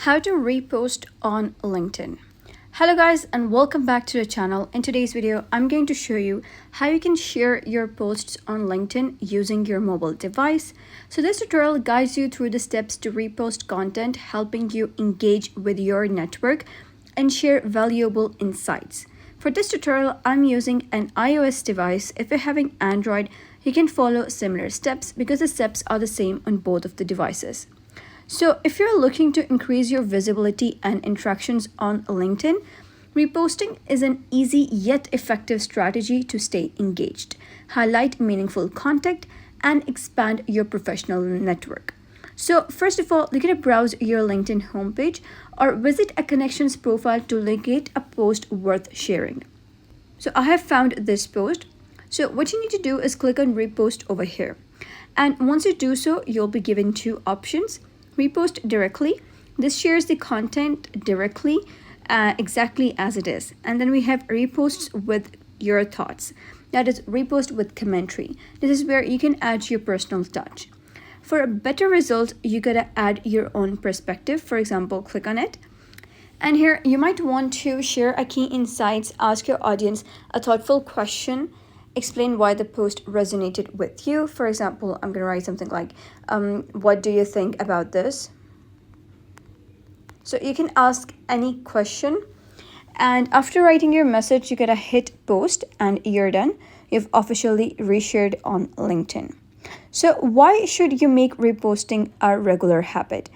How to repost on LinkedIn. Hello guys and welcome back to the channel. In today's video, I'm going to show you how you can share your posts on LinkedIn using your mobile device. So this tutorial guides you through the steps to repost content, helping you engage with your network and share valuable insights. For this tutorial, I'm using an iOS device. If you're having Android, you can follow similar steps because the steps are the same on both of the devices. So if you're looking to increase your visibility and interactions on LinkedIn, reposting is an easy yet effective strategy to stay engaged, highlight meaningful content, and expand your professional network. So first of all, you're going to browse your LinkedIn homepage or visit a connections profile to locate a post worth sharing. So I have found this post. So what you need to do is click on repost over here. And once you do so, you'll be given two options. Repost directly. This shares the content directly, exactly as it is. And then we have reposts with your thoughts. That is repost with commentary. This is where you can add your personal touch. For a better result, you gotta add your own perspective. For example, click on it. And here you might want to share a key insights, ask your audience a thoughtful question, explain why the post resonated with you. For example, I'm going to write something like, what do you think about this? So you can ask any question. And after writing your message, you gotta hit post and you're done. You've officially reshared on LinkedIn. So why should you make reposting a regular habit?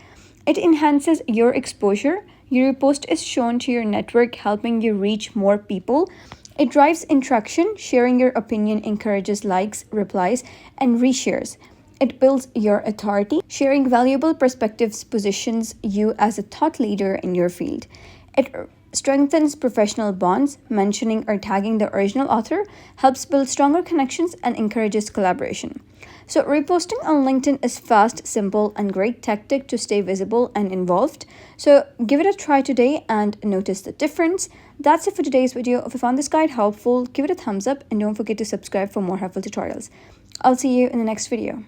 It enhances your exposure. Your repost is shown to your network, helping you reach more people. It drives interaction. Sharing your opinion encourages likes, replies, and reshares. It builds your authority. Sharing valuable perspectives positions you as a thought leader in your field. It strengthens professional bonds. Mentioning or tagging the original author helps build stronger connections and encourages collaboration. So reposting on LinkedIn is fast, simple, and great tactic to stay visible and involved. So give it a try today and notice the difference. That's it for today's video. If you found this guide helpful, give it a thumbs up and don't forget to subscribe for more helpful tutorials. I'll see you in the next video.